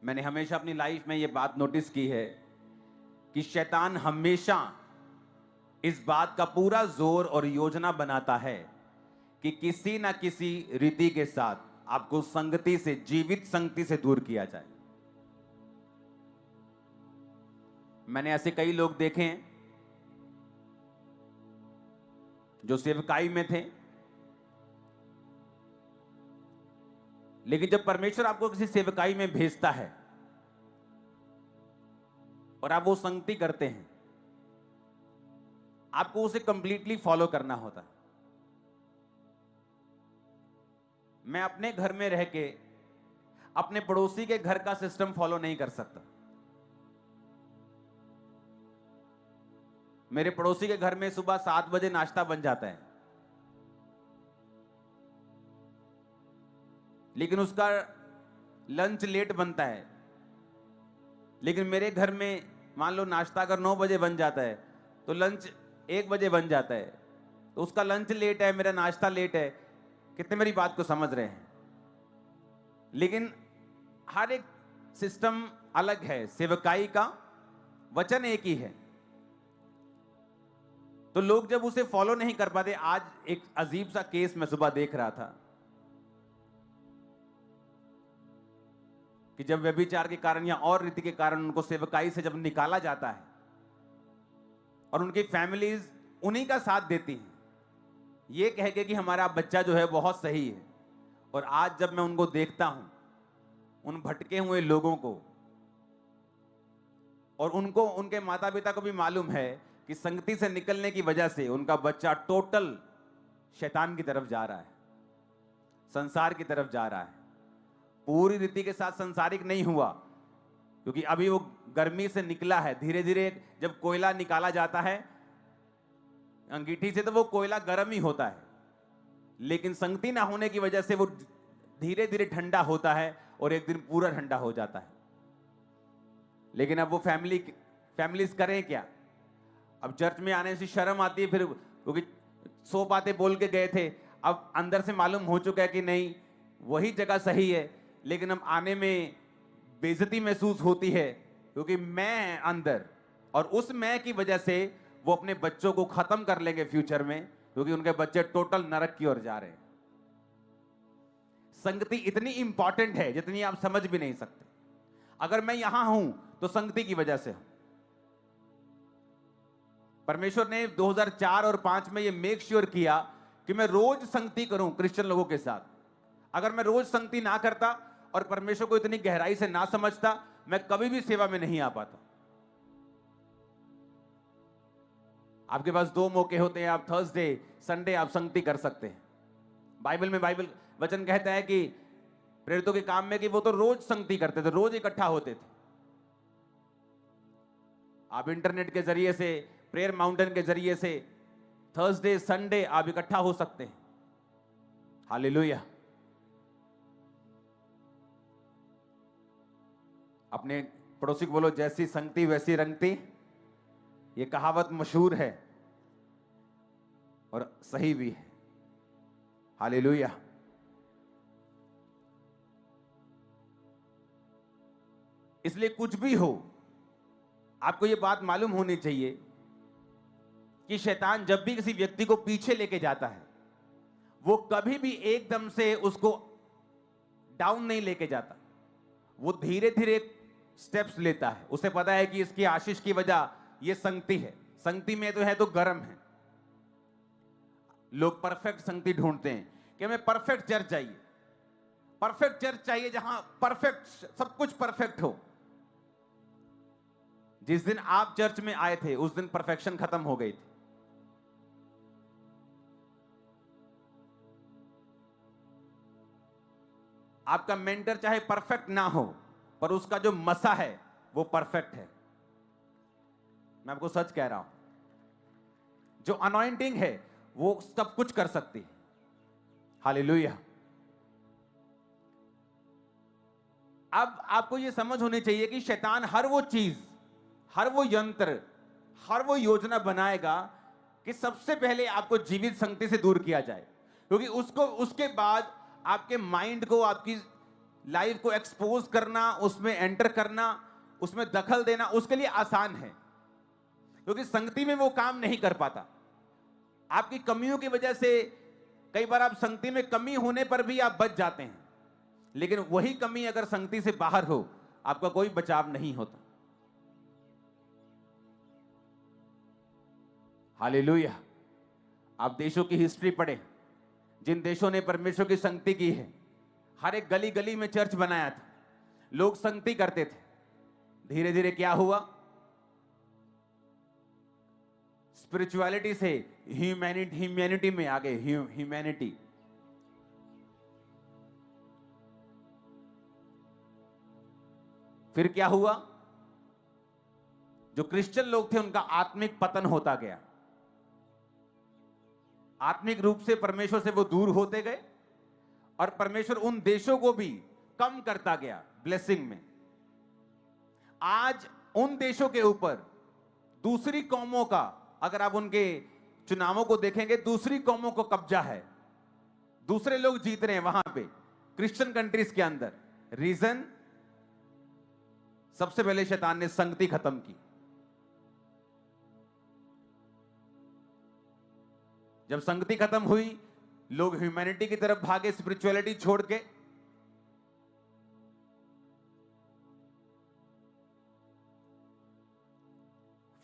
मैंने हमेशा अपनी लाइफ में ये बात नोटिस की है कि शैतान हमेशा इस बात का पूरा जोर और योजना बनाता है कि किसी ना किसी रीति के साथ आपको संगति से, जीवित संगति से दूर किया जाए। मैंने ऐसे कई लोग देखे हैं जो सेवकाई में थे, लेकिन जब परमेश्वर आपको किसी सेवकाई में भेजता है और आप वो संगति करते हैं, आपको उसे कंप्लीटली फॉलो करना होता है। मैं अपने घर में रह के अपने पड़ोसी के घर का सिस्टम फॉलो नहीं कर सकता। मेरे पड़ोसी के घर में सुबह 7 बजे नाश्ता बन जाता है, लेकिन उसका लंच लेट बनता है। लेकिन मेरे घर में मान लो नाश्ता अगर 9 बजे बन जाता है तो लंच 1 बजे बन जाता है, तो उसका लंच लेट है, मेरा नाश्ता लेट है। कितने मेरी बात को समझ रहे हैं? लेकिन हर एक सिस्टम अलग है, सेवकाई का वचन एक ही है। तो लोग जब उसे फॉलो नहीं कर पाते, आज एक अजीब सा केस मैं सुबह देख रहा था कि जब व्यभिचार के कारण या और रीति के कारण उनको सेवकाई से जब निकाला जाता है और उनकी फैमिलीज उन्हीं का साथ देती हैं, ये कह के कि हमारा बच्चा जो है बहुत सही है। और आज जब मैं उनको देखता हूं, उन भटके हुए लोगों को, और उनको, उनके माता पिता को भी मालूम है कि संगति से निकलने की वजह से उनका बच्चा टोटल शैतान की तरफ जा रहा है, संसार की तरफ जा रहा है। पूरी रीति के साथ संसारिक नहीं हुआ, क्योंकि अभी वो गर्मी से निकला है। धीरे धीरे जब कोयला निकाला जाता है अंगीठी से, तो वो कोयला गर्म ही होता है, लेकिन संगति ना होने की वजह से वो धीरे धीरे ठंडा होता है और एक दिन पूरा ठंडा हो जाता है। लेकिन अब वो फैमिलीज करें क्या? अब चर्च में आने से शर्म आती है, फिर क्योंकि 100 बातें बोल के गए थे, अब अंदर से मालूम हो चुका है कि नहीं वही जगह सही है, लेकिन अब आने में बेइज्जती महसूस होती है क्योंकि मैं अंदर, और उस मैं की वजह से वो अपने बच्चों को खत्म कर लेंगे फ्यूचर में, क्योंकि उनके बच्चे टोटल नरक की ओर जा रहे हैं। संगति इतनी इंपॉर्टेंट है जितनी आप समझ भी नहीं सकते। अगर मैं यहां हूं तो संगति की वजह से हूं। परमेश्वर ने 2004 और 5 में यह मेक श्योर किया कि मैं रोज संगति करूं क्रिश्चियन लोगों के साथ। अगर मैं रोज संगति ना करता और परमेश्वर को इतनी गहराई से ना समझता, मैं कभी भी सेवा में नहीं आ पाता। आपके पास 2 मौके होते हैं, आप थर्सडे संडे आप संगति कर सकते हैं। बाइबल वचन कहता है कि प्रेरितों के काम में कि वो तो रोज संगति करते थे, रोज इकट्ठा होते थे। आप इंटरनेट के जरिए से, प्रेयर माउंटेन के जरिए से थर्सडे संडे आप इकट्ठा हो सकते हैं। हालेलुया। अपने पड़ोसी को बोलो, जैसी संगति वैसी रंगती। ये कहावत मशहूर है और सही भी है। हालेलुया। इसलिए कुछ भी हो, आपको यह बात मालूम होनी चाहिए कि शैतान जब भी किसी व्यक्ति को पीछे लेके जाता है, वो कभी भी एकदम से उसको डाउन नहीं लेके जाता। वो धीरे धीरे स्टेप्स लेता है। उसे पता है कि इसकी आशीष की वजह ये संगति है। संगति में तो है तो गर्म है। लोग परफेक्ट संगति ढूंढते हैं कि हमें परफेक्ट चर्च चाहिए, परफेक्ट चर्च चाहिए जहां परफेक्ट, सब कुछ परफेक्ट हो। जिस दिन आप चर्च में आए थे उस दिन परफेक्शन खत्म हो गई थी। आपका मेंटर चाहे परफेक्ट ना हो, पर उसका जो मसा है वो परफेक्ट है। मैं आपको सच कह रहा हूं, जो अनॉइंटिंग है वो सब कुछ कर सकती है। हालेलुया। अब आपको यह समझ होनी चाहिए कि शैतान हर वो चीज, हर वो यंत्र, हर वो योजना बनाएगा कि सबसे पहले आपको जीवित संगति से दूर किया जाए, क्योंकि उसके बाद आपके माइंड को, आपकी लाइफ को एक्सपोज करना, उसमें एंटर करना, उसमें दखल देना उसके लिए आसान है, क्योंकि संगति में वो काम नहीं कर पाता। आपकी कमियों की वजह से कई बार आप संगति में कमी होने पर भी आप बच जाते हैं, लेकिन वही कमी अगर संगति से बाहर हो, आपका कोई बचाव नहीं होता। हालेलुया। आप देशों की हिस्ट्री पढ़ें, जिन देशों ने परमेश्वर की संगति की है, हर एक गली गली में चर्च बनाया था, लोग संगति करते थे। धीरे धीरे क्या हुआ, स्पिरिचुअलिटी से ह्यूमैनिटी में आ गए। ह्यूमैनिटी, फिर क्या हुआ, जो क्रिश्चियन लोग थे उनका आत्मिक पतन होता गया। आत्मिक रूप से परमेश्वर से वो दूर होते गए, और परमेश्वर उन देशों को भी कम करता गया ब्लेसिंग में। आज उन देशों के ऊपर दूसरी कौमों का, अगर आप उनके चुनावों को देखेंगे, दूसरी कौमों को कब्जा है, दूसरे लोग जीत रहे हैं वहां पे क्रिश्चियन कंट्रीज के अंदर। रीजन, सबसे पहले शैतान ने संगति खत्म की। जब संगति खत्म हुई, लोग ह्यूमैनिटी की तरफ भागे, स्पिरिचुअलिटी छोड़ के।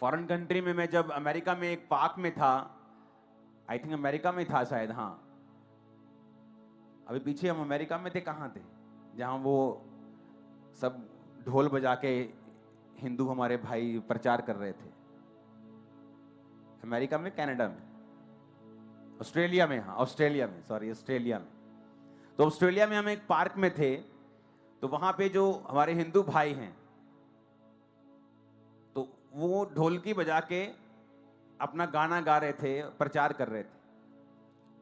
फॉरेन कंट्री में, मैं जब अमेरिका में एक पार्क में था, आई थिंक अमेरिका में था शायद, हाँ अभी पीछे हम अमेरिका में थे, कहाँ थे, जहां वो सब ढोल बजा के हिंदू हमारे भाई प्रचार कर रहे थे। अमेरिका में, कनाडा में, ऑस्ट्रेलिया में, हाँ ऑस्ट्रेलिया में, सॉरी ऑस्ट्रेलिया में। तो ऑस्ट्रेलिया में हम एक पार्क में थे, तो वहां पे जो हमारे हिंदू भाई हैं, तो वो ढोलकी बजा के अपना गाना गा रहे थे, प्रचार कर रहे थे।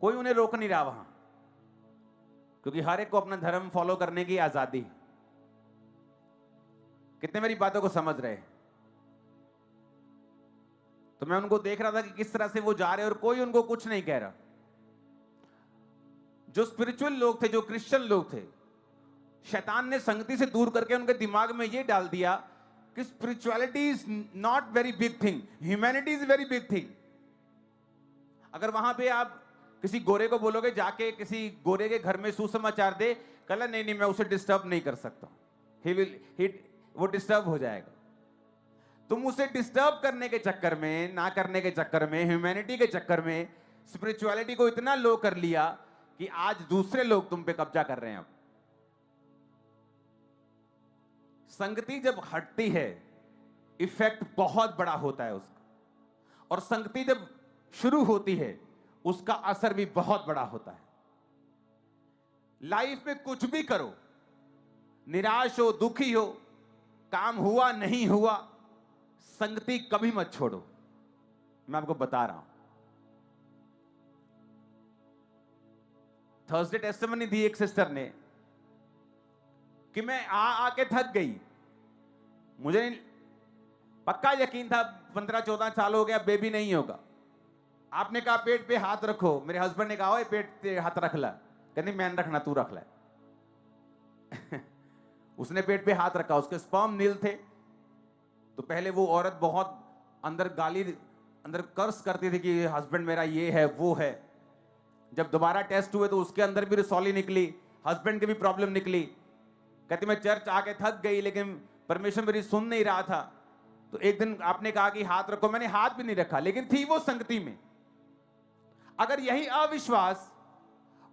कोई उन्हें रोक नहीं रहा वहां, क्योंकि हर एक को अपना धर्म फॉलो करने की आजादी है। कितने मेरी बातों को समझ रहे हैं? तो मैं उनको देख रहा था कि किस तरह से वो जा रहे हैं, और कोई उनको कुछ नहीं कह रहा। जो स्पिरिचुअल लोग थे, जो क्रिश्चियन लोग थे, शैतान ने संगति से दूर करके उनके दिमाग में ये डाल दिया कि spirituality is not very big thing, humanity is very big thing. अगर वहां पे आप किसी गोरे को बोलोगे जाके किसी गोरे के घर में सुसमाचार दे, कहला नहीं नहीं मैं उसे डिस्टर्ब नहीं कर सकता, वो डिस्टर्ब हो जाएगा। तुम उसे डिस्टर्ब करने के चक्कर में, ना करने के चक्कर में, ह्यूमैनिटी के चक्कर में स्पिरिचुअलिटी को इतना लो कर लिया कि आज दूसरे लोग तुम पे कब्जा कर रहे हैं। अब संगति जब हटती है, इफेक्ट बहुत बड़ा होता है उसका, और संगति जब शुरू होती है, उसका असर भी बहुत बड़ा होता है। लाइफ में कुछ भी करो, निराश हो, दुखी हो, काम हुआ नहीं हुआ, संगति कभी मत छोड़ो। मैं आपको बता रहा हूं, थर्सडे टेस्टिमनी दी एक सिस्टर ने कि मैं आके थक गई, मुझे पक्का यकीन था 15-14 साल हो गया, बेबी नहीं होगा। आपने कहा पेट पे हाथ रखो, मेरे हस्बैंड ने कहा ओए पेट पे हाथ रख ला, कहनी मैं रखना, तू रख ला। उसने पेट पे हाथ रखा, उसके स्पर्म नील थे। तो पहले वो औरत बहुत अंदर अंदर कर्स करती थी कि हस्बैंड मेरा ये है वो है। जब दोबारा टेस्ट हुए तो उसके अंदर भी रिसॉली निकली, हस्बैंड की भी प्रॉब्लम निकली। कहती मैं चर्च आके थक गई, लेकिन परमेश्वर मेरी सुन नहीं रहा था। तो एक दिन आपने कहा कि हाथ रखो, मैंने हाथ भी नहीं रखा, लेकिन थी वो संगति में। अगर यही अविश्वास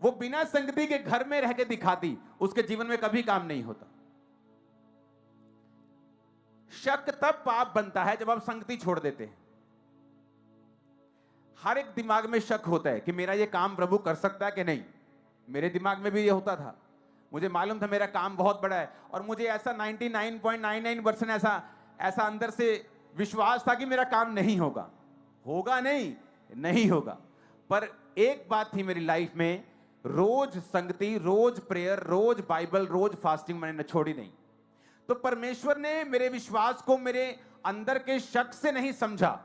वो बिना संगति के घर में रह के दिखाती, उसके जीवन में कभी काम नहीं होता। शक तब पाप बनता है जब आप संगति छोड़ देते हैं। हर एक दिमाग में शक होता है कि मेरा ये काम प्रभु कर सकता है कि नहीं। मेरे दिमाग में भी ये होता था, मुझे मालूम था मेरा काम बहुत बड़ा है, और मुझे ऐसा 99.99% ऐसा अंदर से विश्वास था कि मेरा काम नहीं होगा। होगा नहीं होगा। पर एक बात थी मेरी लाइफ में, रोज संगति, रोज प्रेयर, रोज बाइबल, रोज फास्टिंग मैंने छोड़ी नहीं। तो परमेश्वर ने मेरे विश्वास को मेरे अंदर के शक से नहीं समझा,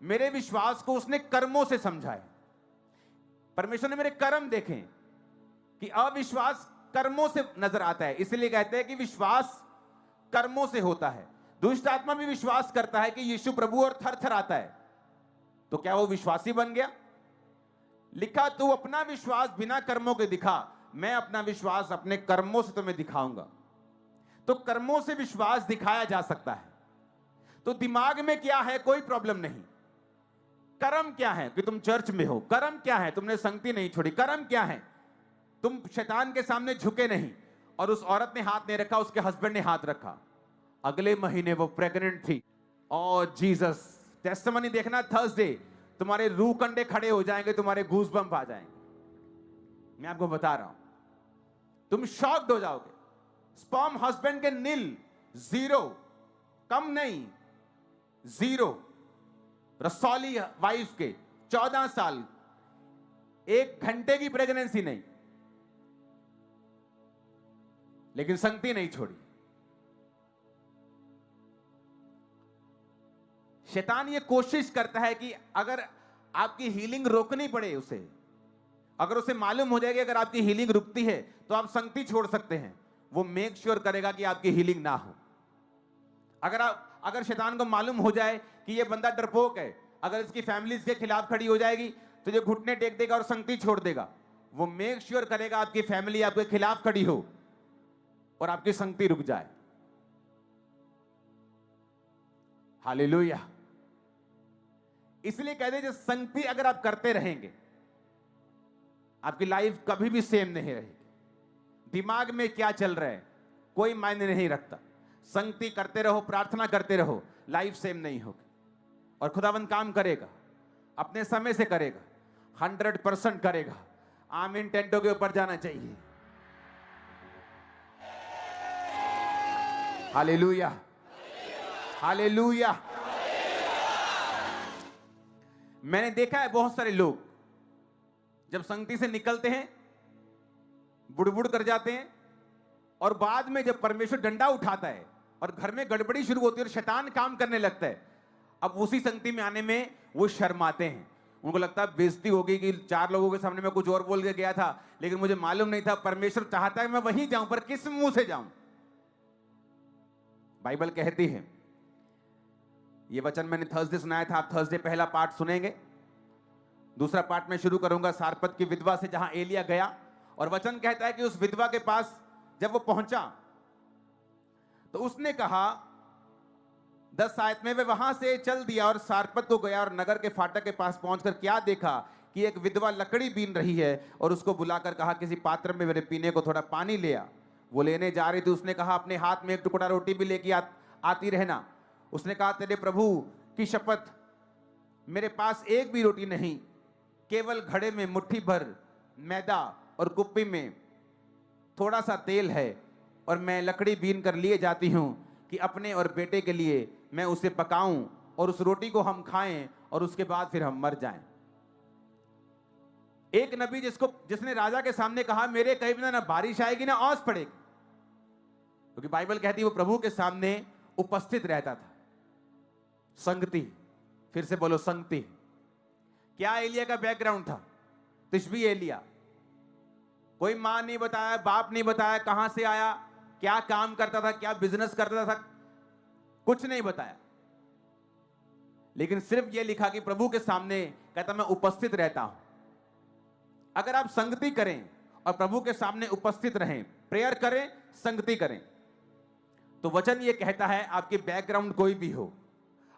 मेरे विश्वास को उसने कर्मों से समझा है। परमेश्वर ने मेरे कर्म देखे कि अविश्वास कर्मों से नजर आता है, इसलिए कहते हैं कि विश्वास कर्मों से होता है। दुष्ट आत्मा भी विश्वास करता है कि यीशु प्रभु और थर थर आता है, तो क्या वो विश्वासी बन गया? लिखा, तू अपना विश्वास बिना कर्मों के दिखा, मैं अपना विश्वास अपने कर्मों से तुम्हें दिखाऊंगा। तो कर्मों से विश्वास दिखाया जा सकता है। तो दिमाग में क्या है, कोई प्रॉब्लम नहीं। कर्म क्या है कि तुम चर्च में हो, कर्म क्या है तुमने संगति नहीं छोड़ी, कर्म क्या है तुम शैतान के सामने झुके नहीं। और उस औरत ने हाथ नहीं रखा, उसके हस्बैंड ने हाथ रखा। अगले महीने वो प्रेग्नेंट थी। और जीसस, टेस्टिमनी देखना थर्सडे, तुम्हारे रूह कंडे खड़े हो जाएंगे, तुम्हारे गूज़बम्प आ जाएंगे। मैं आपको बता रहा हूं, तुम शॉक्ड हो जाओगे। स्पर्म हस्बैंड के नील, जीरो, कम नहीं, जीरो। रसौली वाइफ के 14 साल, 1 घंटे की प्रेगनेंसी नहीं, लेकिन संगति नहीं छोड़ी। शैतान ये कोशिश करता है कि अगर आपकी हीलिंग रोकनी पड़े उसे, अगर उसे मालूम हो जाएगी अगर आपकी हीलिंग रुकती है तो आप संगति छोड़ सकते हैं, वो मेक श्योर करेगा कि आपकी हीलिंग ना हो। अगर शैतान को मालूम हो जाए कि ये बंदा डरपोक है, अगर इसकी फैमिली इसके खिलाफ खड़ी हो जाएगी तो ये घुटने टेक देगा और संगति छोड़ देगा। वो मेक श्योर करेगा आपकी फैमिली आपके खिलाफ खड़ी हो और आपकी संगति रुक जाए। हालेलुया। इसलिए कहते हैं संगति अगर आप करते रहेंगे, आपकी लाइफ कभी भी सेम नहीं रहेगी। दिमाग में क्या चल रहा है कोई मायने नहीं रखता। संगति करते रहो, प्रार्थना करते रहो, लाइफ सेम नहीं होगी। और खुदावंद काम करेगा, अपने समय से करेगा, 100% करेगा। आमीन। टेंटों के ऊपर जाना चाहिए। Hallelujah, hallelujah. मैंने देखा है बहुत सारे लोग जब संगति से निकलते हैं बुड़बुड़ कर जाते हैं, और बाद में जब परमेश्वर डंडा उठाता है और घर में गड़बड़ी शुरू होती है और शैतान काम करने लगता है, अब उसी संगति में आने में वो शर्माते हैं। उनको लगता है बेइज्जती होगी कि 4 लोगों के सामने मैं कुछ और बोल के गया था, लेकिन मुझे मालूम नहीं था परमेश्वर चाहता है मैं वहीं जाऊं, पर किस मुंह से जाऊं। बाइबल कहती है, ये वचन मैंने थर्सडे सुनाया था, आप थर्सडे पहला पार्ट सुनेंगे। दूसरा पार्ट में शुरू करूंगा सारपत की विधवा से, जहां एलिया गया। और वचन कहता है कि उस विधवा के पास जब वो पहुंचा तो उसने कहा 10 आयत में, वे वहां से चल दिया और सारपत को गया और नगर के फाटक के पास पहुंचकर क्या देखा कि एक विधवा लकड़ी बीन रही है, और उसको बुलाकर कहा किसी पात्र में मेरे पीने को थोड़ा पानी ले आ। वो लेने जा रही थी, उसने कहा अपने हाथ में एक टुकड़ा रोटी भी लेके आती रहना। उसने कहा तेरे प्रभु की शपथ, मेरे पास एक भी रोटी नहीं, केवल घड़े में मुट्ठी भर मैदा और कुप्पी में थोड़ा सा तेल है, और मैं लकड़ी बीन कर लिए जाती हूं कि अपने और बेटे के लिए मैं उसे पकाऊं और उस रोटी को हम खाएं और उसके बाद फिर हम मर जाएं। एक नबी जिसने राजा के सामने कहा मेरे कहे बिना ना बारिश आएगी ना ओस पड़ेगी, क्योंकि बाइबल कहती है वो प्रभु के सामने उपस्थित रहता था। संगति, फिर से बोलो संगति। क्या एलिया का बैकग्राउंड था? तिशबी एलिया। कोई मां नहीं बताया, बाप नहीं बताया, कहां से आया, क्या काम करता था, क्या बिजनेस करता था, कुछ नहीं बताया। लेकिन सिर्फ यह लिखा कि प्रभु के सामने कहता मैं उपस्थित रहता हूं। अगर आप संगति करें और प्रभु के सामने उपस्थित रहें, प्रेयर करें, संगति करें, तो वचन यह कहता है आपकी बैकग्राउंड कोई भी हो,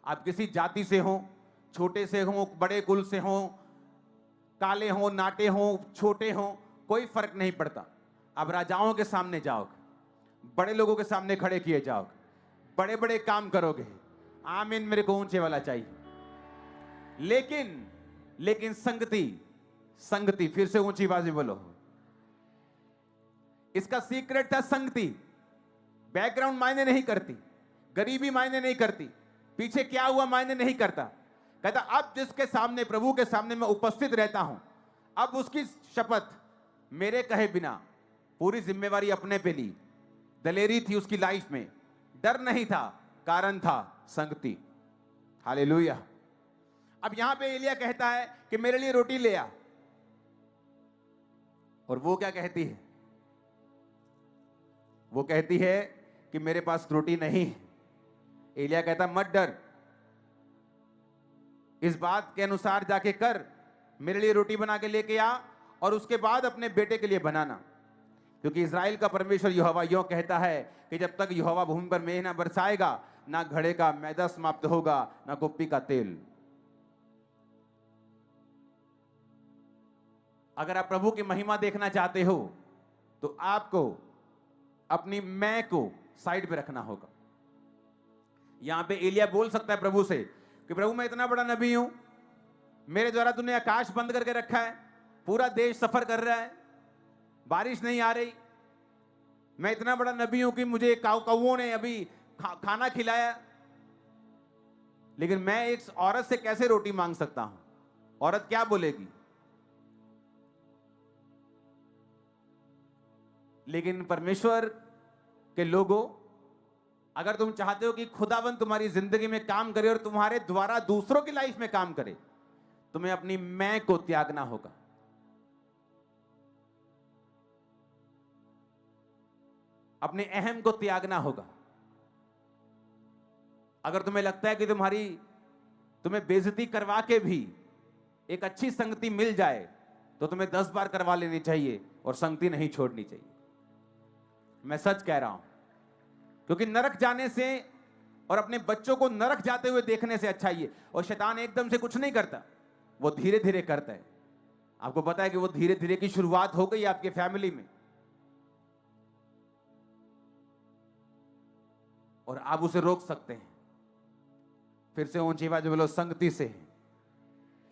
आप किसी जाति से हो, छोटे से हो, बड़े कुल से हो, काले हो, नाटे हो, छोटे हो, कोई फर्क नहीं पड़ता। आप राजाओं के सामने जाओगे, बड़े लोगों के सामने खड़े किए जाओगे, बड़े बड़े काम करोगे। आमीन। मेरे को ऊंचे वाला चाहिए। लेकिन संगति, फिर से ऊंची आवाज में बोलो। इसका सीक्रेट था संगति। बैकग्राउंड मायने नहीं करती, गरीबी मायने नहीं करती, पीछे क्या हुआ मायने नहीं करता। कहता अब जिसके सामने, प्रभु के सामने मैं उपस्थित रहता हूं, अब उसकी शपथ मेरे कहे बिना, पूरी जिम्मेवारी अपने पे ली। दलेरी थी उसकी लाइफ में, डर नहीं था, कारण था संगति। हालेलुया। अब यहां पे एलिया कहता है कि मेरे लिए रोटी ले आ, और वो क्या कहती है? वो कहती है कि मेरे पास रोटी नहीं है। एलिया कहता मत डर, इस बात के अनुसार जाके कर, मेरे लिए रोटी बना के लेके आ और उसके बाद अपने बेटे के लिए बनाना, क्योंकि इज़राइल का परमेश्वर यहोवा यूं कहता है कि जब तक यहोवा भूमि पर मेंह ना बरसाएगा, ना घड़े का मैदा समाप्त होगा, ना कुप्पी का तेल। अगर आप प्रभु की महिमा देखना चाहते हो तो आपको अपनी मैं को साइड पे रखना होगा। यहां पे एलिया बोल सकता है प्रभु से कि प्रभु मैं इतना बड़ा नबी हूं, मेरे द्वारा तूने आकाश बंद करके रखा है, पूरा देश सफर कर रहा है, बारिश नहीं आ रही, मैं इतना बड़ा नबी हूं कि मुझे कौवों ने अभी खाना खिलाया, लेकिन मैं एक औरत से कैसे रोटी मांग सकता हूं? औरत क्या बोलेगी? लेकिन परमेश्वर के लोगों, अगर तुम चाहते हो कि खुदावंद तुम्हारी जिंदगी में काम करे और तुम्हारे द्वारा दूसरों की लाइफ में काम करे, तुम्हें अपनी मैं को त्यागना होगा। अपने अहम को त्यागना होगा। अगर तुम्हें लगता है कि तुम्हें बेइज्जती करवा के भी एक अच्छी संगति मिल जाए तो तुम्हें 10 बार करवा लेनी चाहिए और संगति नहीं छोड़नी चाहिए। मैं सच कह रहा हूं, क्योंकि नरक जाने से और अपने बच्चों को नरक जाते हुए देखने से अच्छा ही है। और शैतान एकदम से कुछ नहीं करता, वो धीरे धीरे करता है। आपको पता है कि वो धीरे धीरे की शुरुआत हो गई आपके फैमिली में, और आप उसे रोक सकते हैं। फिर से ऊंची आवाज में बोलो, संगति से।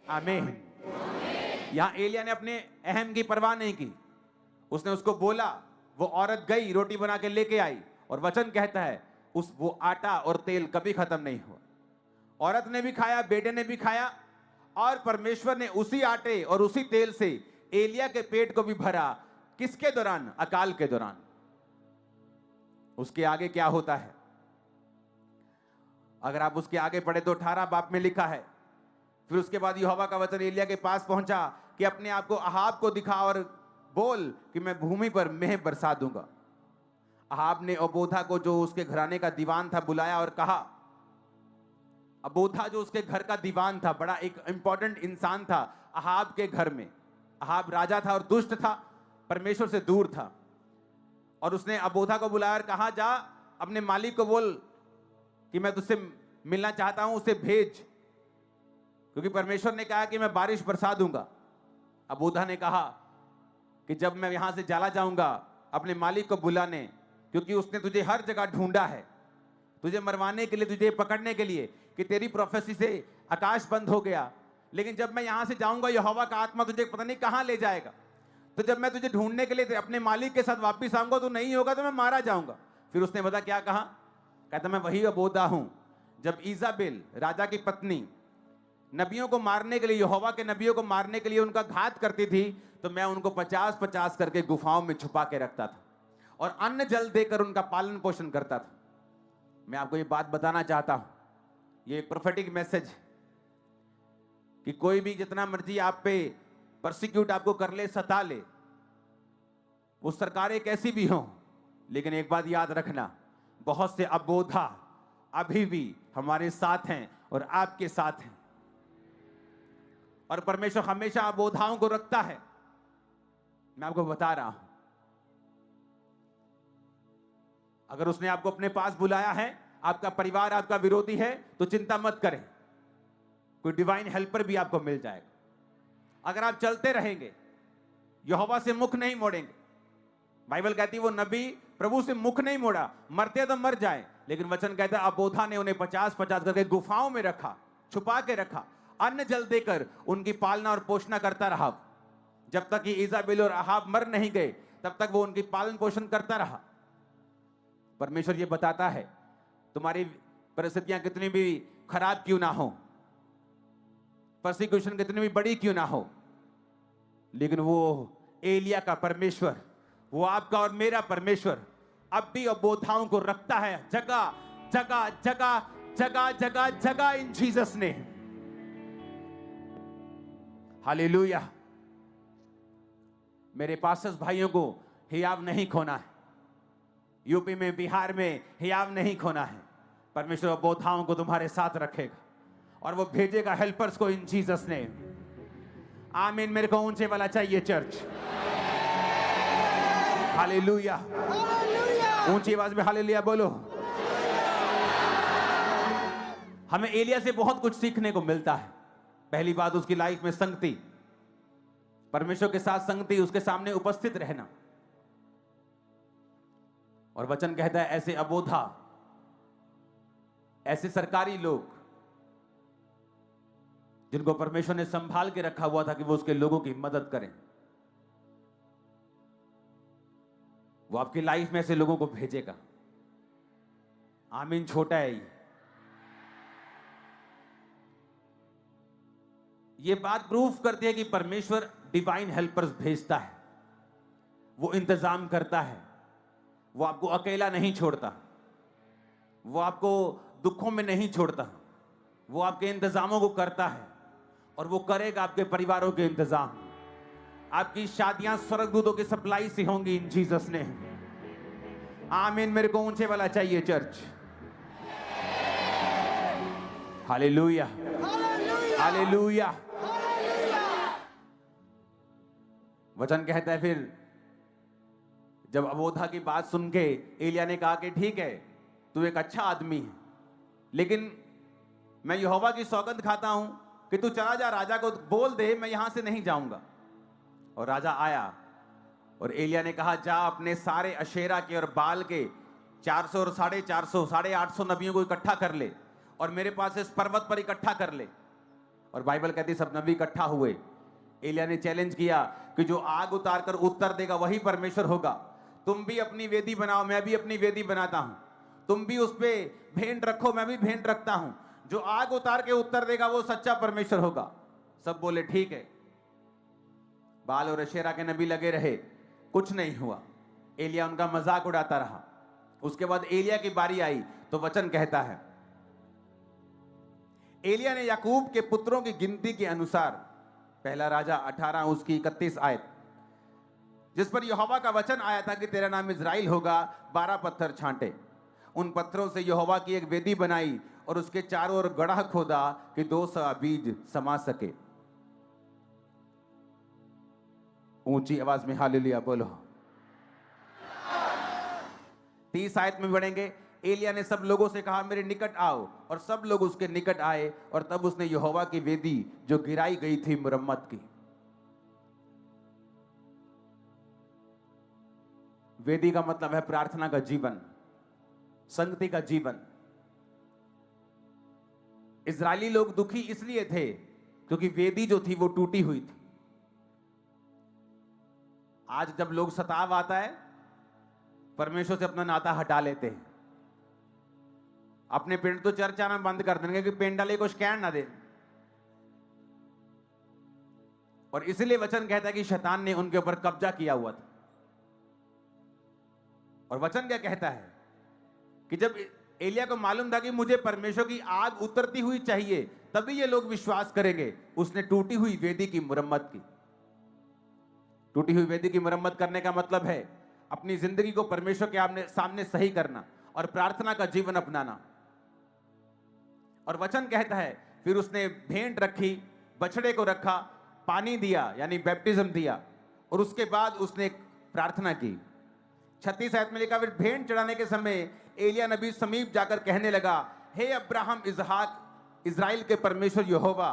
आमीन। यहां एलिया ने अपने अहम की परवाह नहीं की, उसने उसको बोला, वो औरत गई, रोटी बना के लेके आई, और वचन कहता है वो आटा और तेल कभी खत्म नहीं हुआ। औरत ने भी खाया, बेटे ने भी खाया, और परमेश्वर ने उसी आटे और उसी तेल से एलिया के पेट को भी भरा। किसके दौरान? अकाल के दौरान। उसके आगे क्या होता है? अगर आप उसके आगे पढ़े तो 18 बाब में लिखा है, फिर उसके बाद यहोवा का वचन एलिया के पास पहुंचा कि अपने आप को अहाब को दिखा और बोल कि मैं भूमि पर मेंह बरसा दूंगा। अहाब ने अबोधा को, जो उसके घराने का दीवान था, बुलाया और कहा, अबोधा जो उसके घर का दीवान था, बड़ा एक इंपॉर्टेंट इंसान था अहाब के घर में। अहाब राजा था और दुष्ट था, परमेश्वर से दूर था, और उसने अबोधा को बुलाया और कहा, जा अपने मालिक को बोल कि मैं तुझसे मिलना चाहता हूं, उसे भेज, क्योंकि परमेश्वर ने कहा कि मैं बारिश बरसा दूंगा। अबोधा ने कहा कि जब मैं यहां से चला जाऊंगा अपने मालिक को बुलाने, क्योंकि उसने तुझे हर जगह ढूंढा है, तुझे मरवाने के लिए, तुझे पकड़ने के लिए, कि तेरी प्रोफेसी से आकाश बंद हो गया, लेकिन जब मैं यहां से जाऊंगा यहोवा का आत्मा तुझे पता नहीं कहां ले जाएगा। तो जब मैं तुझे ढूंढने के लिए अपने मालिक के साथ वापिस आऊंगा तो नहीं होगा, तो मैं मारा जाऊंगा। फिर उसने बता क्या कहा? कहता मैं वही अबोधा हूं जब ईजाबेल राजा की पत्नी नबियों को मारने के लिए, यहोवा के नबियों को मारने के लिए उनका घात करती थी, तो मैं उनको 50-50 करके गुफाओं में छुपा के रखता था और अन्न जल देकर उनका पालन पोषण करता था। मैं आपको ये बात बताना चाहता हूं, ये एक प्रोफेटिक मैसेज, कि कोई भी जितना मर्जी आप पे परसिक्यूट आपको कर ले, सता ले, वो सरकारें कैसी भी हों, लेकिन एक बात याद रखना, बहुत से अबोधा अभी भी हमारे साथ हैं और आपके साथ हैं, और परमेश्वर हमेशा अबोधाओं को रखता है। मैं आपको बता रहा हूं, अगर उसने आपको अपने पास बुलाया है, आपका परिवार आपका विरोधी है, तो चिंता मत करें, कोई डिवाइन हेल्पर भी आपको मिल जाएगा। अगर आप चलते रहेंगे, यहोवा से मुख नहीं मोड़ेंगे, बाइबल कहती है वो नबी प्रभु से मुख नहीं मोड़ा, मरते तो मर जाए, लेकिन वचन कहता है अबोधा ने उन्हें 50-50 करके गुफाओं में रखा, छुपा के रखा, अन्न जल देकर उनकी पालना और पोषण करता रहा। जब तक कि ईजाबेल और अहाब मर नहीं गए, तब तक वो उनकी पालन पोषण करता रहा। परमेश्वर ये बताता है, तुम्हारी परिस्थितियां कितनी भी खराब क्यों ना हो, परसिक्यूशन कितनी भी बड़ी क्यों ना हो, लेकिन वो एलिया का परमेश्वर, वो आपका और मेरा परमेश्वर अब भी अबोधाओं को रखता है, जगह जगह जगह जगह जगह जगह, इन जीसस ने। हालेलुया। मेरे पास्टर्स भाइयों को हियाव नहीं खोना है, यूपी में, बिहार में हियाव नहीं खोना है। परमेश्वर अबोधाओं को तुम्हारे साथ रखेगा और वो भेजेगा हेल्पर्स को इन जीसस नेम। आमीन। मेरे को ऊंचे वाला चाहिए चर्च। हालेलुया। ऊंची आवाज में हालेलुया बोलो। हमें एलिया से बहुत कुछ सीखने को मिलता है। पहली बात, उसकी लाइफ में संगति, परमेश्वर के साथ संगति, उसके सामने उपस्थित रहना। और वचन कहता है ऐसे अबोधा, ऐसे सरकारी लोग जिनको परमेश्वर ने संभाल के रखा हुआ था कि वो उसके लोगों की मदद करें, वो आपकी लाइफ में ऐसे लोगों को भेजेगा। आमीन। छोटा है ये बात प्रूफ करती है कि परमेश्वर डिवाइन हेल्पर्स भेजता है, वो इंतजाम करता है, वो आपको अकेला नहीं छोड़ता, वो आपको दुखों में नहीं छोड़ता, वो आपके इंतजामों को करता है और वो करेगा आपके परिवारों के इंतजाम। आपकी शादियां स्वर्गदूतों की सप्लाई से होंगी इन जीसस ने। आमीन। मेरे को ऊंचे वाला चाहिए चर्च। Hallelujah, hallelujah. वचन कहता है फिर जब अबोधा की बात सुन के एलिया ने कहा कि ठीक है, तू एक अच्छा आदमी है, लेकिन मैं यहोवा की सौगंध खाता हूं कि तू चला जा, राजा को बोल दे मैं यहां से नहीं जाऊंगा। और राजा आया और एलिया ने कहा जा अपने सारे अशेरा के और बाल के 400 और 450, 850 नबियों को इकट्ठा कर ले और मेरे पास इस पर्वत पर इकट्ठा कर ले। और बाइबल कहती सब नबी इकट्ठा हुए। एलिया ने चैलेंज किया कि जो आग उतार कर उत्तर देगा वही परमेश्वर होगा। तुम भी अपनी वेदी बनाओ, मैं भी अपनी वेदी बनाता हूं, तुम भी उस पे भेंट रखो, मैं भी भेंट रखता हूं, जो आग उतार के उत्तर देगा वो सच्चा परमेश्वर होगा। सब बोले ठीक है। बाल और अशेरा के नबी लगे रहे, कुछ नहीं हुआ। एलिया उनका मजाक उड़ाता रहा। उसके बाद एलिया की बारी आई तो वचन कहता है एलिया ने याकूब के पुत्रों की गिनती के अनुसार, पहला राजा 18 उसकी 31 आयत, जिस पर यहोवा का वचन आया था कि तेरा नाम इज़राइल होगा, 12 पत्थर छांटे। उन पत्थरों से यहोवा की एक वेदी बनाई और उसके चारों ओर गड्ढा खोदा कि 200 बीज समा सके। ऊंची आवाज में हालेलुया बोलो। 30 आयत में बढ़ेंगे। एलिया ने सब लोगों से कहा मेरे निकट आओ, और सब लोग उसके निकट आए और तब उसने यहोवा की वेदी जो गिराई गई थी मुरम्मत की। वेदी का मतलब है प्रार्थना का जीवन, संगति का जीवन। इजरायली लोग दुखी इसलिए थे क्योंकि वेदी जो थी वो टूटी हुई थी। आज जब लोग सताव आता है, परमेश्वर से अपना नाता हटा लेते हैं। अपने पिंड तो चर्च आना बंद कर देंगे कि पिंड वाले को स्कैन ना दे। और इसलिए वचन कहता है कि शैतान ने उनके ऊपर कब्जा किया हुआ था। और वचन क्या कहता है कि जब एलिया को मालूम था कि मुझे परमेश्वर की आग उतरती हुई चाहिए तभी ये लोग विश्वास करेंगे, उसने टूटी हुई वेदी की मुरम्मत की। टूटी हुई वेदी की मुरम्मत करने का मतलब है अपनी जिंदगी को परमेश्वर के सामने सही करना और प्रार्थना का जीवन अपनाना। और वचन कहता है फिर उसने भेंट रखी, बछड़े को रखा, पानी दिया यानी बैप्टिज्म दिया, और उसके बाद उसने प्रार्थना की। 36 आयत में लिखा फिर भेंट चढ़ाने के समय एलिया नबी समीप जाकर कहने लगा, हे अब्राहम, इसहाक, इज़राइल के परमेश्वर यहोवा,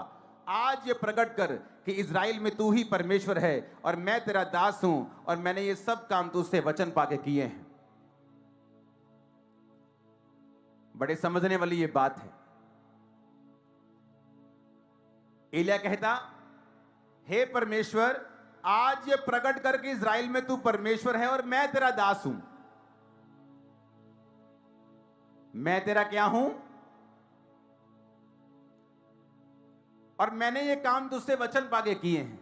आज ये प्रकट कर कि इज़राइल में तू ही परमेश्वर है और मैं तेरा दास हूं और मैंने ये सब काम तुझसे वचन पाके किए हैं। बड़े समझने वाली ये बात है। एलिया कहता, हे परमेश्वर, आज ये प्रकट कर कि इज़राइल में तू परमेश्वर है और मैं तेरा दास हूं। मैं तेरा क्या हूं और मैंने ये काम तुझसे वचन पाके किए हैं।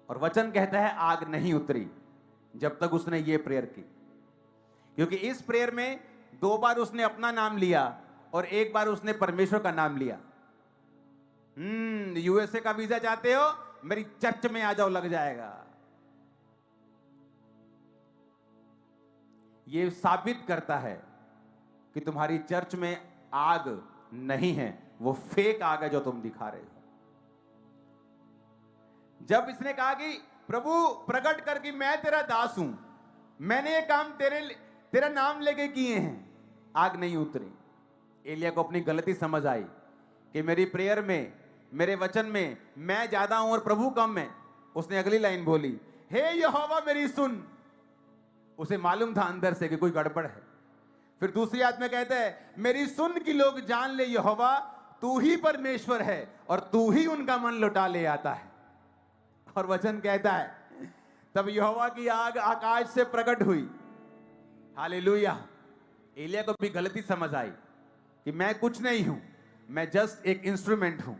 और वचन कहता है आग नहीं उतरी जब तक उसने ये प्रेयर की, क्योंकि इस प्रेयर में 2 बार उसने अपना नाम लिया और 1 बार उसने परमेश्वर का नाम लिया। यूएसए का वीजा चाहते हो, मेरी चर्च में आ जाओ, लग जाएगा। ये साबित करता है कि तुम्हारी चर्च में आग नहीं है, वो फेक आग है जो तुम दिखा रहे हो। जब इसने कहा कि प्रभु प्रकट कर कि मैं तेरा दास हूं, मैंने ये काम तेरा नाम लेके किए हैं, आग नहीं उतरी। एलिया को अपनी गलती समझ आई कि मेरी प्रेयर में, मेरे वचन में मैं ज्यादा हूं और प्रभु कम है। उसने अगली लाइन बोली, हे यहोवा मेरी सुन। उसे मालूम था अंदर से कि कोई गड़बड़ है। फिर दूसरी आयत में कहता है, मेरी सुन कि लोग जान ले यहोवा तू ही परमेश्वर है और तू ही उनका मन लौटा ले आता है। और वचन कहता है, तब यहोवा की आग आकाश से प्रकट हुई। हालेलुया। एलिया को भी गलती समझ आई कि मैं कुछ नहीं हूं, मैं जस्ट एक इंस्ट्रूमेंट हूं।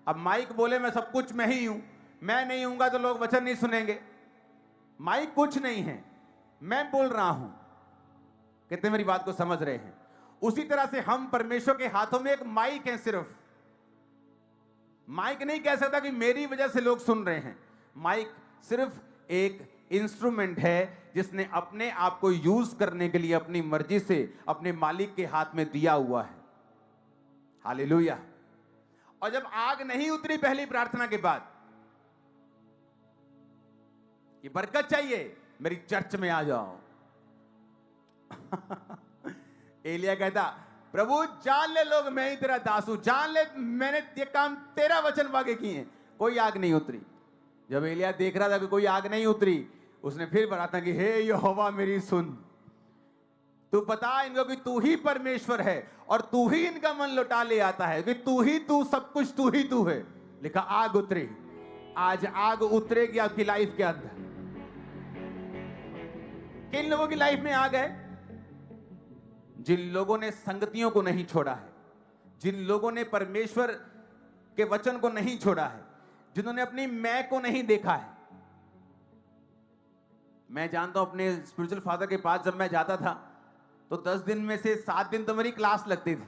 अब माइक बोले मैं सब कुछ मैं ही हूं, मैं नहीं हूंगा तो लोग वचन नहीं सुनेंगे। माइक कुछ नहीं है, मैं बोल रहा हूं। कितने मेरी बात को समझ रहे हैं? उसी तरह से हम परमेश्वर के हाथों में एक माइक है। सिर्फ माइक नहीं कह सकता कि मेरी वजह से लोग सुन रहे हैं। माइक सिर्फ एक इंस्ट्रूमेंट है जिसने अपने आप को यूज करने के लिए अपनी मर्जी से अपने मालिक के हाथ में दिया हुआ है। हालेलुया। और जब आग नहीं उतरी पहली प्रार्थना के बाद, ये बरकत चाहिए, मेरी चर्च में आ जाओ। एलिया कहता, प्रभु जान ले लोग मैं ही तेरा दास हूं, जान ले मैंने ये काम तेरा वचन वागे किए हैं। कोई आग नहीं उतरी। जब एलिया देख रहा था कि कोई आग नहीं उतरी, उसने फिर प्रार्थना की, हे यहोवा मेरी सुन, तू बता इनको कि तू ही परमेश्वर है और तू ही इनका मन लौटा ले आता है, कि तू ही तू, सब कुछ तू ही तू है। लिखा आग उतरी। आज आग उतरेगी आपकी लाइफ के अंदर। किन लोगों की लाइफ में आग है? जिन लोगों ने संगतियों को नहीं छोड़ा है, जिन लोगों ने परमेश्वर के वचन को नहीं छोड़ा है, जिन्होंने अपनी मैं को नहीं देखा है। मैं जानता हूं अपने स्पिरिचुअल फादर के पास जब मैं जाता था तो 10 दिन में से 7 दिन तो मेरी क्लास लगती थी,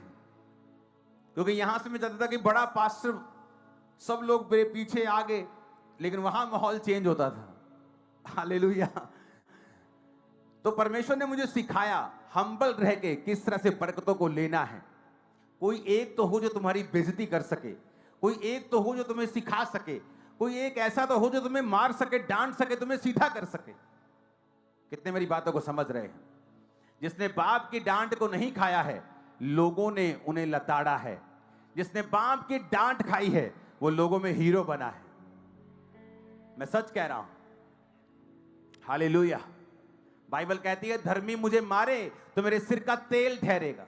क्योंकि यहां से मैं चाहता था कि बड़ा पास्टर, सब लोग मेरे पीछे आगे, लेकिन वहां माहौल चेंज होता था। हालेलुया। तो परमेश्वर ने मुझे सिखाया हम्बल रह के किस तरह से बरकतों को लेना है। कोई एक तो हो जो तुम्हारी बेइज्जती कर सके, कोई एक तो हो जो तुम्हें सिखा सके, कोई एक ऐसा तो हो जो तुम्हें मार सके, डांट सके, तुम्हें सीधा कर सके। कितने मेरी बातों को समझ रहे हैं? जिसने बाप की डांट को नहीं खाया है, लोगों ने उन्हें लताड़ा है। जिसने बाप की डांट खाई है, वो लोगों में हीरो बना है। मैं सच कह रहा हूं। हालेलुया। बाइबल कहती है, धर्मी मुझे मारे तो मेरे सिर का तेल ठहरेगा।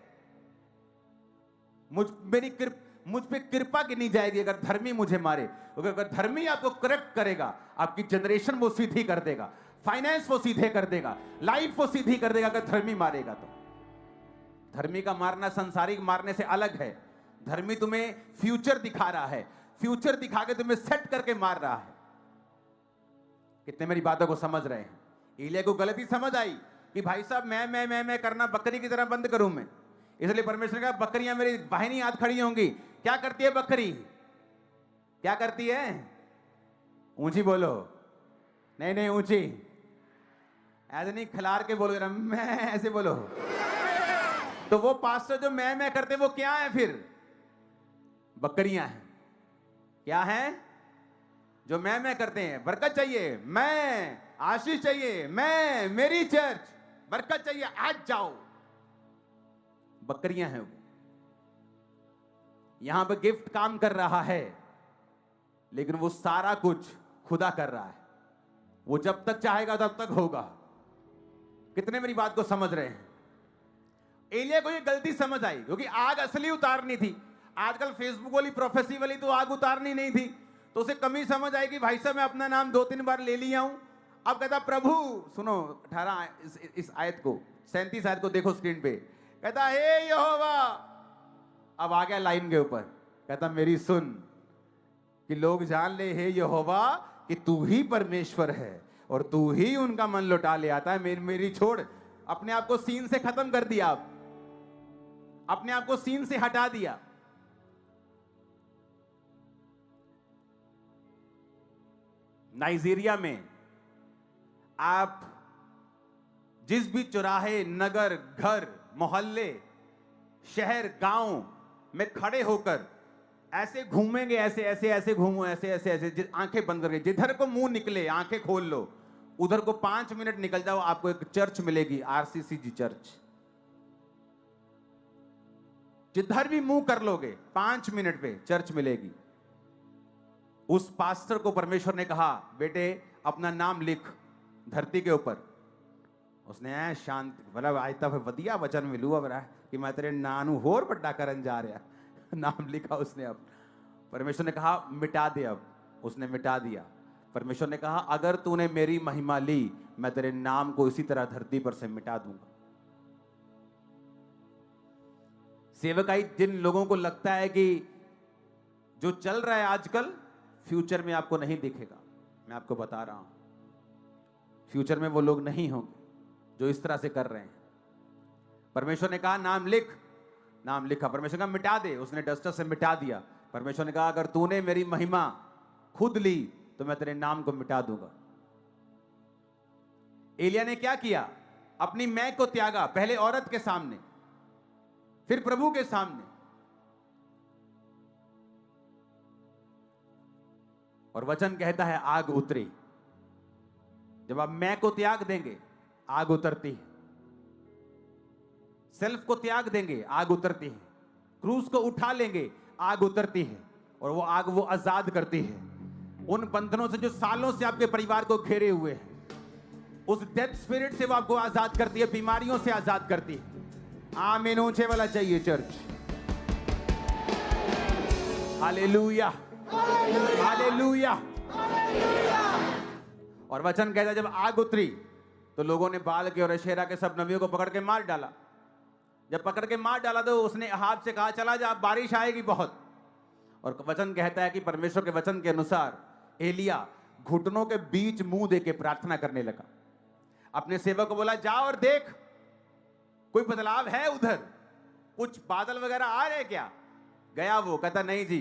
मुझ पे कृपा गिनी जाएगी अगर धर्मी मुझे मारे। अगर धर्मी आपको करेक्ट करेगा, आपकी जनरेशन वो सीधी कर देगा, फाइनेंस वो सीधे कर देगा, लाइफ वो सीधी कर देगा। अगर धर्मी मारेगा तो धर्मी का मारना संसारिक मारने से अलग है। धर्मी तुम्हें फ्यूचर दिखा रहा है, फ्यूचर दिखा के तुम्हें सेट करके मार रहा है। कितने मेरी बातों को समझ रहे हैं? एलिया को गलती समझ आई कि भाई साहब मैं करना बकरी की तरह बंद करूं मैं। इसलिए परमेश्वर ने कहा, बकरियां मेरी बाहिनी हाथ खड़ी होंगी। क्या करती है बकरी? क्या करती है? ऊंची बोलो। नहीं ऊंची, ऐसे नहीं खिलार के बोलो, मैं ऐसे बोलो। तो वो पास्टर जो मैं करते वो क्या है फिर? बकरियां हैं। क्या है? जो मैं करते हैं। बरकत चाहिए, मैं आशीष चाहिए, मैं मेरी चर्च, बरकत चाहिए, आज जाओ। बकरियां हैं वो। यहां पे गिफ्ट काम कर रहा है, लेकिन वो सारा कुछ खुदा कर रहा है। वो जब तक चाहेगा तब तक होगा। कितने मेरी बात को समझ रहे हैं? एलिया को ये गलती समझ आई, क्योंकि आग असली उतारनी थी। आजकल फेसबुक वाली प्रोफेसी वाली तो आग उतारनी नहीं थी, तो उसे कमी समझ आई कि भाई साहब मैं अपना नाम 2-3 बार ले लिया हूं। अब कहता, प्रभु सुनो 18 इस आयत को, 37 आयत को देखो स्क्रीन पे। कहता, हे यहोवा, अब आ गया लाइन के ऊपर। कहता, मेरी सुन कि लोग जान ले हे यहोवा कि तू ही परमेश्वर है और तू ही उनका मन लौटा ले आता है। मेरी छोड़। अपने आप को सीन से खत्म कर दिया, आप अपने आप को सीन से हटा दिया। नाइजीरिया में आप जिस भी चौराहे, नगर, घर, मोहल्ले, शहर, गांव में खड़े होकर ऐसे घूमेंगे, ऐसे ऐसे ऐसे घूमो, ऐसे ऐसे ऐसे, आंखें बंद करके, जिधर को मुंह निकले आंखें खोल लो, उधर को 5 मिनट निकल जाओ, आपको एक चर्च मिलेगी, आरसीसीजी चर्च। जिधर भी मुंह कर लोगे 5 मिनट पे चर्च मिलेगी। उस पास्टर को परमेश्वर ने कहा, बेटे अपना नाम लिख धरती के ऊपर। उसने शांत मतलब आज तक वधिया वचन मिलू अब रहा कि मैं तेरे नानू होर बड़ा करन जा रहा। नाम लिखा उसने। अब परमेश्वर ने कहा मिटा दे। अब उसने मिटा दिया। परमेश्वर ने कहा अगर तूने मेरी महिमा ली, मैं तेरे नाम को इसी तरह धरती पर से मिटा दूंगा। सेवकाई जिन लोगों को लगता है कि जो चल रहा है आजकल, फ्यूचर में आपको नहीं दिखेगा, मैं आपको बता रहा हूं, फ्यूचर में वो लोग नहीं होंगे जो इस तरह से कर रहे हैं। परमेश्वर ने कहा नाम लिख, नाम लिखा। परमेश्वर ने कहा मिटा दे, उसने डस्टर से मिटा दिया। परमेश्वर ने कहा अगर तूने मेरी महिमा खुद ली तो मैं तेरे नाम को मिटा दूंगा। एलिया ने क्या किया? अपनी मैं को त्यागा, पहले औरत के सामने, फिर प्रभु के सामने। और वचन कहता है आग उतरी। जब आप मैं को त्याग देंगे आग उतरती है। सेल्फ को त्याग देंगे आग उतरती है। क्रूस को उठा लेंगे आग उतरती है। और वो आग वो आजाद करती है उन बंधनों से जो सालों से आपके परिवार को घेरे हुए हैं। उस डेथ स्पिरिट से वो आपको आजाद करती है, बीमारियों से आजाद करती है। आमीन ऊंचे वाला चाहिए चर्च। Hallelujah, hallelujah. और वचन कहता है जब आग उतरी तो लोगों ने बाल के और अशेरा के सब नबियों को पकड़ के मार डाला। जब पकड़ के मार डाला तो उसने अहाब से कहा चला जा, बारिश आएगी बहुत। और वचन कहता है कि परमेश्वर के वचन के अनुसार एलिया घुटनों के बीच मुंह देके प्रार्थना करने लगा। अपने सेवक को बोला जा और देख कोई बदलाव है उधर, कुछ बादल वगैरह आ रहे क्या? गया वो, कहता नहीं जी।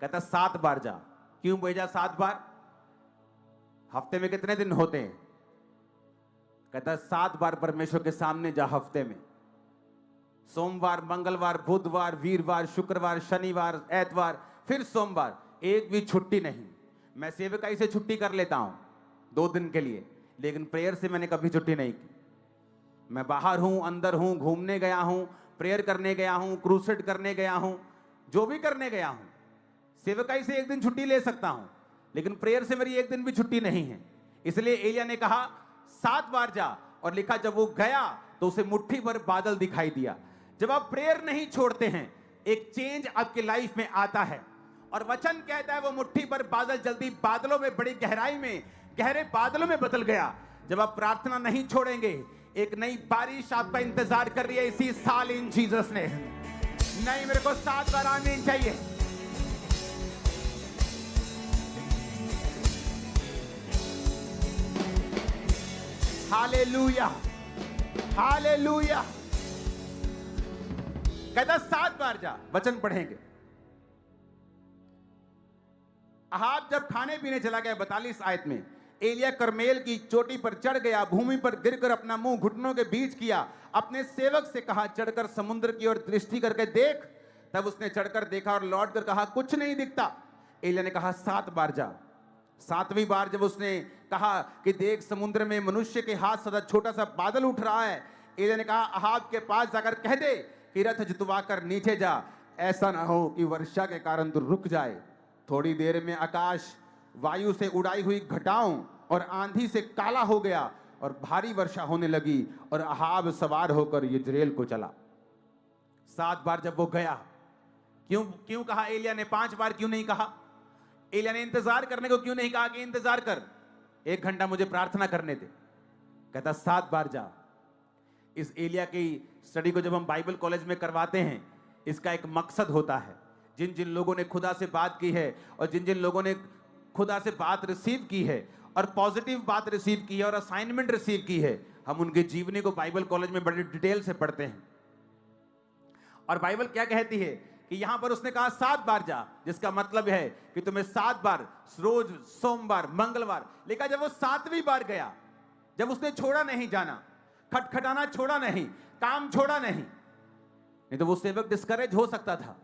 कहता 7 बार जा। क्यों भेजा 7 बार? हफ्ते में कितने दिन होते हैं? कहता 7 बार परमेश्वर के सामने जा हफ्ते में। सोमवार, मंगलवार, बुधवार, वीरवार, शुक्रवार, शनिवार, एतवार, फिर सोमवार, एक भी छुट्टी नहीं। मैं सेवकाई से छुट्टी कर लेता हूं 2 दिन के लिए, लेकिन प्रेयर से मैंने कभी छुट्टी नहीं की। मैं बाहर हूं, अंदर हूं, घूमने गया हूं, प्रेयर करने गया हूं, क्रूसेड करने गया हूं, जो भी करने गया हूं, सेवकाई से 1 दिन छुट्टी ले सकता हूं, लेकिन प्रेयर से मेरी 1 दिन भी छुट्टी नहीं है। इसलिए एलिया ने कहा 7 बार जा। और लिखा जब वो गया तो उसे मुट्ठी भर बादल दिखाई दिया। जब आप प्रेयर नहीं छोड़ते हैं, एक चेंज आपकी लाइफ में आता है। और वचन कहता है वो मुट्ठी भर बादल जल्दी बादलों में, बड़ी गहराई में, गहरे बादलों में बदल गया। जब आप प्रार्थना नहीं छोड़ेंगे, एक नई बारिश आपका इंतजार कर रही है इसी साल इन जीसस ने। नहीं, मेरे को 7 बार आमीन चाहिए। Hallelujah, hallelujah. कहता 7 बार जा। वचन पढ़ेंगे। अहाब जब खाने पीने चला गया 42 आयत में, एलिया करमेल की चोटी पर चढ़ गया, भूमि पर गिरकर अपना मुंह घुटनों के बीच किया, अपने सेवक से कहा चढ़कर समुद्र की ओर दृष्टि करके देख। तब उसने चढ़कर देखा और लौट कर कहा कुछ नहीं दिखता। एलिया ने कहा 7 बार जा। 7वीं बार जब उसने कहा कि देख समुद्र में मनुष्य के हाथ सदा छोटा सा बादल उठ रहा है, एलिया ने कहा अहाब के पास जाकर कह दे कि रथ जुतवा कर नीचे जा, ऐसा ना हो कि वर्षा के कारण तू रुक जाए। थोड़ी देर में आकाश वायु से उड़ाई हुई घटाओं और आंधी से काला हो गया और भारी वर्षा होने लगी और अहाब सवार होकर यिज्रेल को चला। 7 बार जब वो गया, क्यों कहा एलिया ने 5 बार क्यों नहीं कहा? एलिया ने इंतजार करने को क्यों नहीं कहा कि इंतजार कर, 1 घंटा मुझे प्रार्थना करने दे? कहता 7 बार जा। इस एलिया की स्टडी को जब हम बाइबल कॉलेज में करवाते हैं, इसका एक मकसद होता है। जिन जिन लोगों ने खुदा से बात की है और जिन जिन लोगों ने खुदा से बात रिसीव की है और पॉजिटिव बात रिसीव की है और असाइनमेंट रिसीव की है, हम उनके जीवनी को बाइबल कॉलेज में बड़े डिटेल से पढ़ते हैं। और बाइबल क्या कहती है कि यहां पर उसने कहा 7 बार जा, जिसका मतलब है कि तुम्हें 7 बार, रोज सोमवार, मंगलवार। लेकिन जब वो 7वीं बार गया, जब उसने छोड़ा नहीं जाना, खटखटाना छोड़ा नहीं, काम छोड़ा नहीं तो वो सेवक डिस्करेज हो सकता था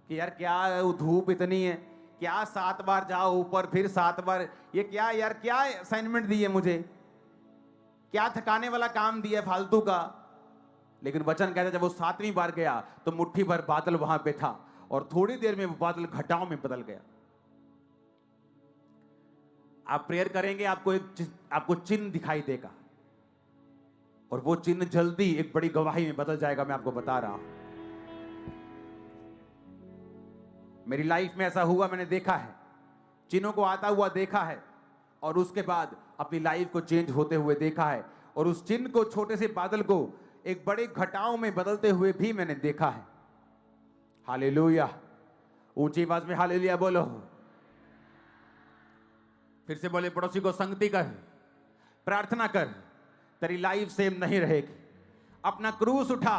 कि यार क्या धूप इतनी है, क्या 7 बार जाओ ऊपर फिर 7 बार, ये क्या यार, क्या असाइनमेंट दी है मुझे, क्या थकाने वाला काम दिया है फालतू का। लेकिन वचन कहता है जब वो 7वीं बार गया तो मुट्ठी भर बादल वहां पे था और थोड़ी देर में वो बादल घटाओं में बदल गया। आप प्रेयर करेंगे, आपको चिन्ह दिखाई देगा और वो चिन्ह जल्दी एक बड़ी गवाही में बदल जाएगा। मैं आपको बता रहा हूं, मेरी लाइफ में ऐसा हुआ, मैंने देखा है, चिन्हों को आता हुआ देखा है और उसके बाद अपनी लाइफ को चेंज होते हुए देखा है और उस चिन्ह को, छोटे से बादल को एक बड़े घटाओं में बदलते हुए भी मैंने देखा है। हालेलुया, ऊंची आवाज में हालेलुया बोलो। फिर से बोले पड़ोसी को, संगति कर, प्रार्थना कर, तेरी लाइफ सेम नहीं रहेगी। अपना क्रूस उठा,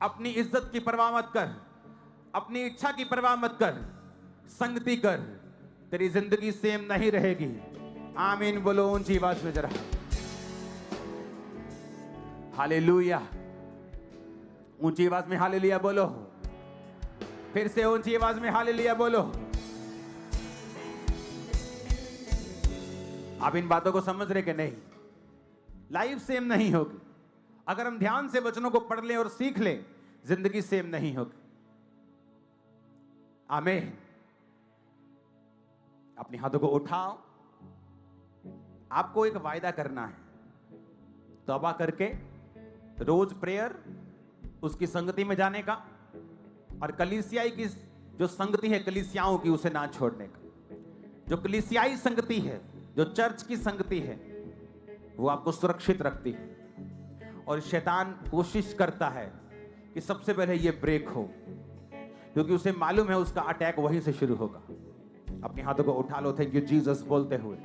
अपनी इज्जत की परवाह मत कर, अपनी इच्छा की परवाह मत कर, संगति कर, तेरी जिंदगी सेम नहीं रहेगी। आमीन बोलो ऊंची आवाज में जरा। हालेलुया, ऊंची आवाज में हालेलुया बोलो। फिर से ऊंची आवाज में हालेलुया बोलो। आप इन बातों को समझ रहे कि नहीं? लाइफ सेम नहीं होगी। अगर हम ध्यान से वचनों को पढ़ लें और सीख लें, जिंदगी सेम नहीं होगी। आमीन। अपने हाथों को उठाओ। आपको एक वायदा करना है, तौबा करके रोज प्रेयर, उसकी संगति में जाने का और कलीसियाई की जो संगति है कलीसियाओं की, उसे ना छोड़ने का। जो कलीसियाई संगति है, जो चर्च की संगति है, वो आपको सुरक्षित रखती है और शैतान कोशिश करता है कि सबसे पहले ये ब्रेक हो, क्योंकि उसे मालूम है उसका अटैक वहीं से शुरू होगा। अपने हाथों को उठा लो, थैंक यू जीसस बोलते हुए।